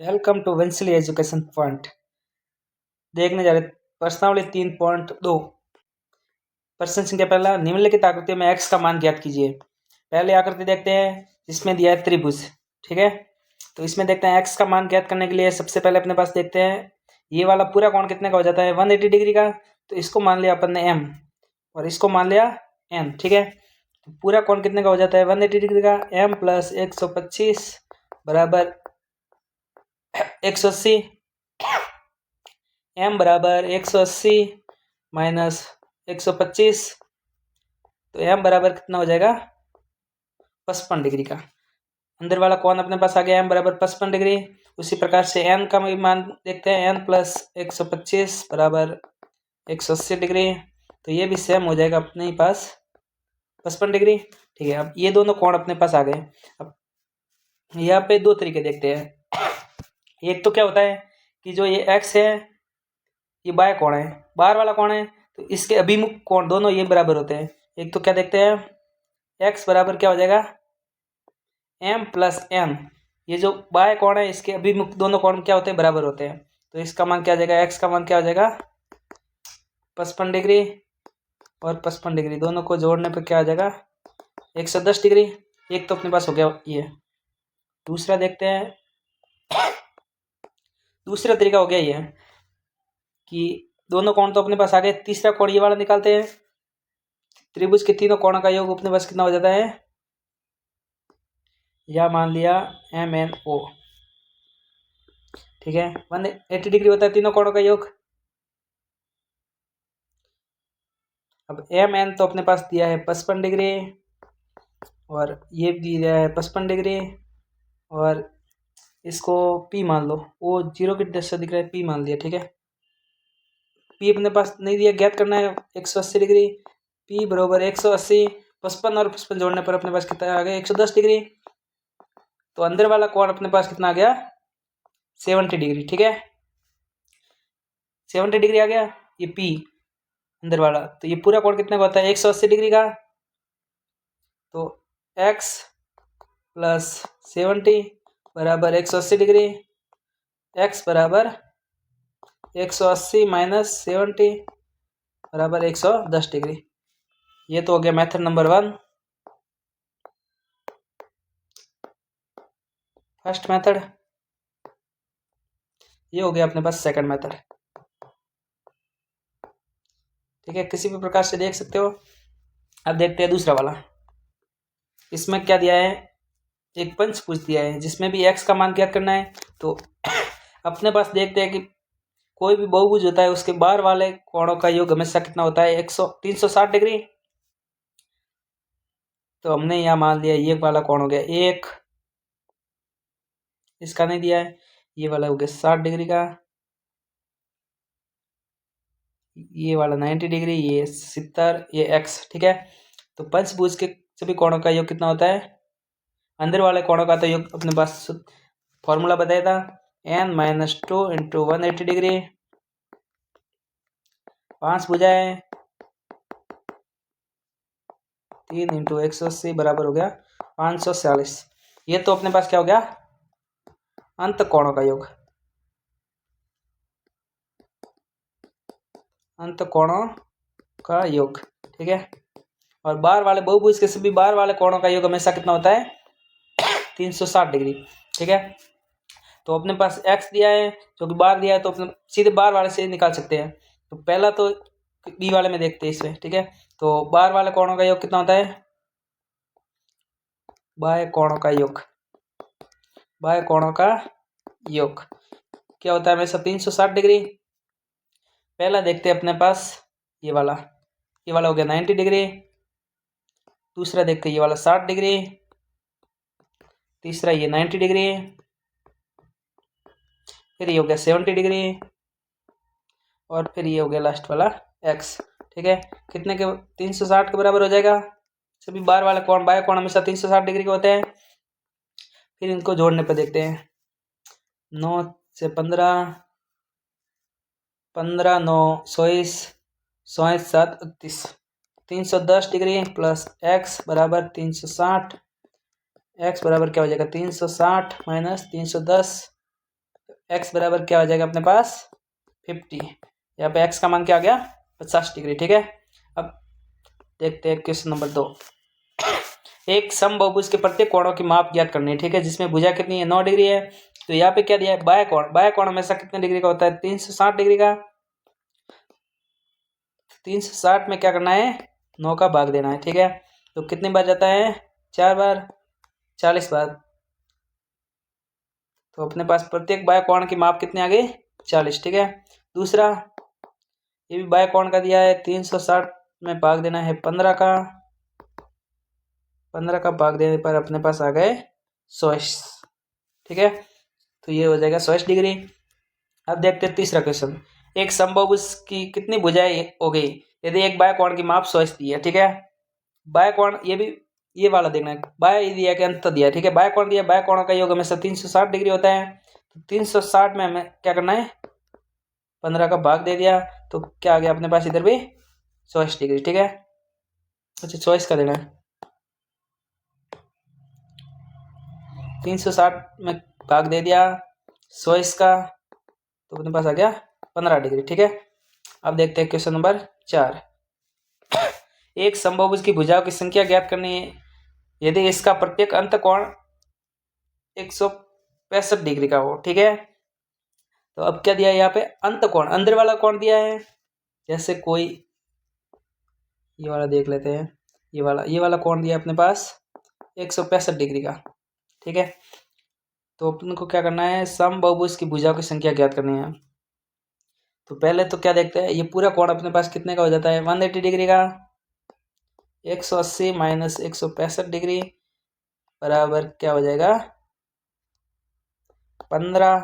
Welcome to Wensley education point. देखने जा रहे प्रश्नावली 3.2। प्रश्न संख्या पहला, निम्नलिखित आकृतियों में x का मान ज्ञात कीजिए। पहले आकृति देखते हैं जिसमें दिया है त्रिभुज। ठीक है, तो इसमें देखते हैं x का मान ज्ञात करने के लिए सबसे पहले अपने पास देखते हैं ये वाला पूरा कोण कितने का हो जाता है 180 डिग्री का। तो इसको मान लिया अपन ने m और इसको मान लिया n। ठीक है, तो पूरा कोण कितने का हो जाता है 180 डिग्री का। m प्लस 125 बराबर 180। m बराबर 180 माइनस 125, तो m बराबर कितना हो जाएगा 55 डिग्री का। अंदर वाला कोण अपने पास आ गया m बराबर 55 डिग्री। उसी प्रकार से n का मान देखते हैं, n प्लस 125 बराबर 180 डिग्री। तो ये भी सेम हो जाएगा अपने ही पास 55 डिग्री। ठीक है, अब ये दोनों कोण अपने पास आ गए। अब यहाँ पे दो तरीके देखते हैं। एक तो क्या होता है कि जो ये x है ये बाय कोण है, बाहर वाला कोण है, तो इसके अभिमुख कोण दोनों ये बराबर होते हैं। एक तो क्या देखते हैं x बराबर क्या हो जाएगा m प्लस n। ये जो बाय कोण है इसके अभिमुख दोनों कोण क्या होते हैं बराबर होते हैं। तो इसका मान क्या हो जाएगा, x का मान क्या हो जाएगा 55 डिग्री और 55 डिग्री दोनों को जोड़ने पर क्या आ जाएगा 110 डिग्री। एक तो अपने पास हो गया ये। दूसरा देखते हैं, दूसरा तरीका हो गया ये कि दोनों कोण तो अपने पास आ गए। तीसरा कोण ये वाला निकालते हैं। त्रिभुज के तीनों कोणों का योग अपने पास कितना हो जाता है, या मान लिया MNO। ठीक है, 180 डिग्री होता है तीनों कोणों का योग। अब MN तो अपने पास दिया है 55 डिग्री और ये भी दिया है 55 डिग्री और इसको P मान लो, वो 0 की दशा दिख रहा है, P मान लिया। ठीक है, P अपने पास नहीं दिया, ज्ञात करना है 180 डिग्री। P बराबर 180, 55 और 55 जोड़ने पर अपने पास कितना आ गया 110 डिग्री। तो अंदर वाला कोण अपने पास कितना आ गया 70 डिग्री। ठीक है, 70 डिग्री आ गया ये P अंदर वाला। तो ये पूरा कोण कितने का होता है 180 डिग्री का। तो x प्लस 70 बराबर 180 डिग्री। x बराबर 180 माइनस 70 बराबर 110 डिग्री। ये तो हो गया मेथड नंबर 1, फर्स्ट मेथड। ये हो गया अपने पास सेकंड मेथड। ठीक है, किसी भी प्रकार से देख सकते हो। अब देखते हैं दूसरा वाला। इसमें क्या दिया है, एक पंचभुज दिया है जिसमें भी x का मान ज्ञात करना है। तो अपने पास देखते हैं कि कोई भी बहुभुज होता है उसके बाहर वाले कोणों का योग हमेशा कितना होता है 360 डिग्री। तो हमने यहाँ मान लिया ये वाला कोण हो गया 1, इसका नहीं दिया है, ये वाला हो गया 60 डिग्री का, ये वाला 90 डिग्री, ये 70, ये x। ठीक है, तो पंचभुज के सभी कोणों का योग कितना होता है, अंदर वाले कोणों का तो योग अपने पास फॉर्मूला बताया था n माइनस 2 इंटू 180 डिग्री। 5 भुजाएं 3 इंटू 180 बराबर हो गया 546। ये तो अपने पास क्या हो गया अंत कोणों का योग, अंत कोणों का योग। ठीक है, और बाहर वाले बहुभुज के सभी बाहर वाले कोणों का योग हमेशा कितना होता है 360 डिग्री। ठीक है, तो अपने पास x दिया है जो कि बाहर दिया है, तो अपने सीधे बाहर वाले से निकाल सकते हैं। तो पहला तो b वाले में देखते हैं इसमें। ठीक है, तो बाहर वाले कोणों का योग कितना होता है, बाह्य कोणों का योग, बाह्य कोणों का योग क्या होता है हमेशा 360 डिग्री। पहला देखते हैं अपने पास ये वाला हो गया 90 डिग्री। दूसरा देखते हैं ये वाला 60 डिग्री। तीसरा ये 90 डिग्री। फिर ये हो गया 70 डिग्री और फिर ये हो गया लास्ट वाला x। ठीक है, कितने के 360 के बराबर हो जाएगा। सभी बाहर वाले कोण बाह्य कोण हमेशा 360 डिग्री के होते हैं। फिर इनको जोड़ने पर देखते हैं 9 से 15, 15 9 26, 27 7 31, 310 डिग्री प्लस x बराबर 360। x बराबर क्या हो जाएगा 360 माइनस 310 x बराबर क्या हो जाएगा अपने पास 50। यहाँ पे x का मान क्या आ गया 50 डिग्री। ठीक है, अब देखते हैं क्वेश्चन नंबर 2। एक समबाहुभुज के प्रत्येक कोणों की माप ज्ञात करनी है। ठीक है, जिसमें भुजा कितनी है 9 डिग्री है। तो यहाँ पे क्या दिया है बाह्य कोण हमेशा कितने डिग्री का होता है 360 डिग्री का। 360 में क्या करना है 9 का भाग देना है। ठीक है, तो कितनी बार जाता है 4 बार 40 बार। तो अपने पास प्रत्येक बाह्य कोण की माप कितनी आ गई 40। ठीक है, दूसरा ये भी बाह्य कोण का दिया है 360 में भाग देना है 15 का। 15 का भाग देने पर अपने पास आ गए 100। ठीक है, तो ये हो जाएगा 100 डिग्री। अब देखते हैं तीसरा क्वेश्चन। एक समबाहुभुज की कितनी भुजाएं हो गई यदि एक बाह्य कोण की माप 100 दी है। ठीक है, बाह्य कोण ये वाला देखना है, बाह्य दिया कि अंत दिया है। ठीक है, बाह्य कोण दिया, बाह्य कोणों का योग हमेशा 360 डिग्री होता है। तो 360 में हमें क्या करना है 15 का भाग दे दिया, तो क्या आ गया अपने पास इधर भी 100 डिग्री। ठीक है, अच्छा 100 का देना है, 360 में भाग दे दिया 100 का, तो अपने पास आ गया 15 डिग्री। ठीक है, अब देखते हैं क्वेश्चन नंबर 4। एक समबाहुभुज की भुजाओं की संख्या ज्ञात करनी है यदि इसका प्रत्येक अंत कोण 165 डिग्री का हो। ठीक है, तो अब क्या दिया है यहाँ पे अंत कोण, अंदर वाला कोण दिया है। जैसे कोई ये वाला देख लेते हैं, ये वाला कोण दिया अपने पास 165 डिग्री का। ठीक है, तो अपन को क्या करना है समबाहुभुज की भुजाओं की संख्या ज्ञात करनी है। तो पहले तो क्या देखते हैं ये पूरा कोण अपने पास कितने का हो जाता है 180 डिग्री का। 180 माइनस 165 डिग्री बराबर क्या हो जाएगा 15।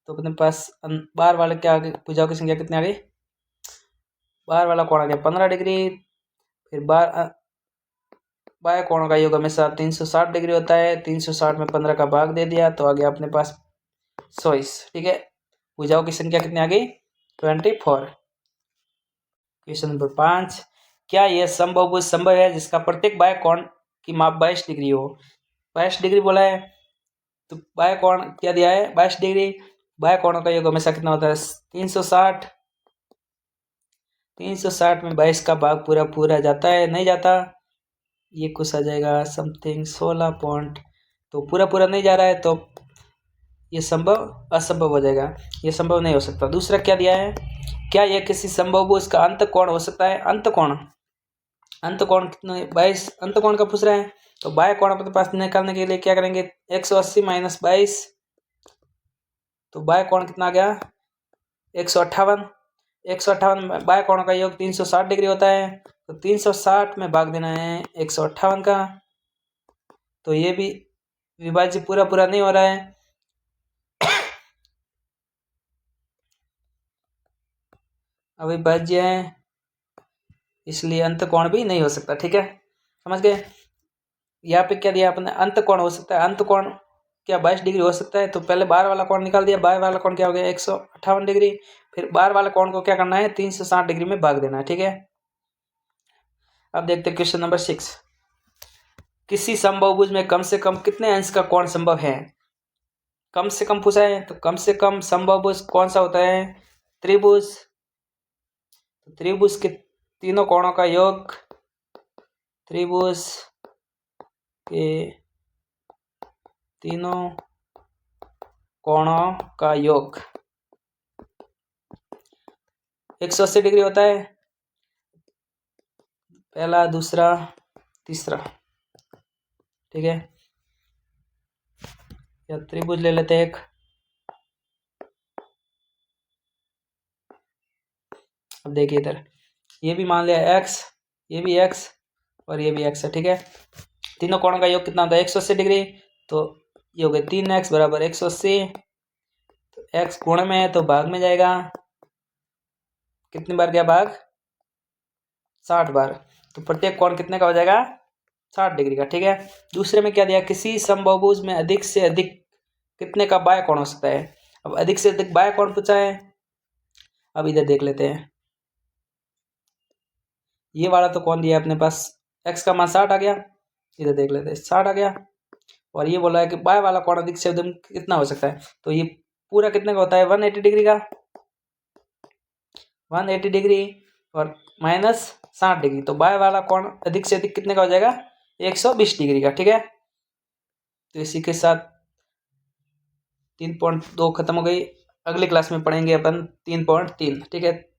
तो अपने पास बाहर वाले क्या भुजाओं की संख्या कितनी आ गई, बाहर वाला कोण आ गया 15 डिग्री। फिर बाह्य कोणों का योग हमेशा 360 डिग्री होता है। 360 में 15 का भाग दे दिया, तो आ गया अपने पास 100। ठीक है, भुजाओं की संख्या कितनी आ गई 24। Question number 5। क्या यह समबाहुभुज संभव है जिसका प्रत्येक बाह्य कोण की माप 22 डिग्री हो। 22 डिग्री बोला है, तो बाह्य कोण क्या दिया है 22 डिग्री। बाह्य कोणों का योग हमेशा कितना होता है 360। 360 में 22 का भाग पूरा पूरा जाता है नहीं जाता, ये कुछ आ जाएगा समथिंग 16 पॉइंट। तो पूरा पूरा नहीं जा रहा है, तो ये संभव असंभव हो जाएगा, ये संभव नहीं हो सकता। दूसरा क्या दिया है, क्या यह किसी समबाहुभुज का अंत कोण हो सकता है। अंत कोण कितना 22 अंत कोण का पूछ रहा है। तो बाह्य कोण अपने पास निकालने के लिए क्या करेंगे 180 माइनस 22, तो बाह्य कोण कितना आ गया 158। 158 में बाह्य कोणों का योग 360 डिग्री होता है। तो 360 में भाग देना है 158 का, तो ये भी विभाज्य पूरा पूरा नहीं हो रहा है। अविभाज्य है, इसलिए अंत कोण भी नहीं हो सकता। ठीक है, समझ गए। यहाँ पे क्या दिया अपने अंत कोण हो सकता है, अंत कोण क्या 22 डिग्री हो सकता है। तो पहले बाहर वाला कोण निकाल दिया, बाहर वाला कोण क्या हो गया 158 डिग्री। फिर बाहर वाले कोण को क्या करना है 360 डिग्री में भाग देना है। ठीक है, अब देखते हैं क्वेश्चन नंबर 6। किसी समबाहुभुज में कम से कम कितने अंश का कोण संभव है। कम से कम पूछा है, तो कम से कम समबाहुभुज कौन सा होता है त्रिभुज। तो त्रिभुज के तीनों कोणों का योग, त्रिभुज के तीनों कोणों का योग 180 डिग्री होता है, पहला दूसरा तीसरा। ठीक है, या त्रिभुज ले लेते हैं एक। अब देखिए इधर ये भी मान लिया x, ये भी x और ये भी x है। ठीक है, तीनों कोणों का योग कितना होता है 180 डिग्री। तो ये हो गया 3x बराबर 180। तो x गुण में है तो भाग में जाएगा, कितनी बार गया भाग 60 बार। तो प्रत्येक कोण कितने का हो जाएगा 60 डिग्री का। ठीक है, दूसरे में क्या दिया किसी समबाहुभुज में अधिक से अधिक कितने का बाह्य कोण हो सकता है। अब अधिक से अधिक बाह्य कोण पूछा है। अब इधर देख लेते हैं, ये वाला तो कौन दिया है अपने पास x का मान 60 आ गया, इधर देख लेते हैं 60 आ गया। और ये बोला है कि बाह्य वाला कोण अधिक से अधिक कितना हो सकता है। तो ये पूरा कितने का होता है 180 डिग्री का, 180 डिग्री और माइनस 60 डिग्री, तो बाएं वाला कोण अधिक से अधिक कितने का हो जाएगा 120 डिग्री का। ठीक है, तो इसी के साथ 3.2 खत्म हो गई। अगली क्लास में पढ़ेंगे अपन 3.3। ठीक है।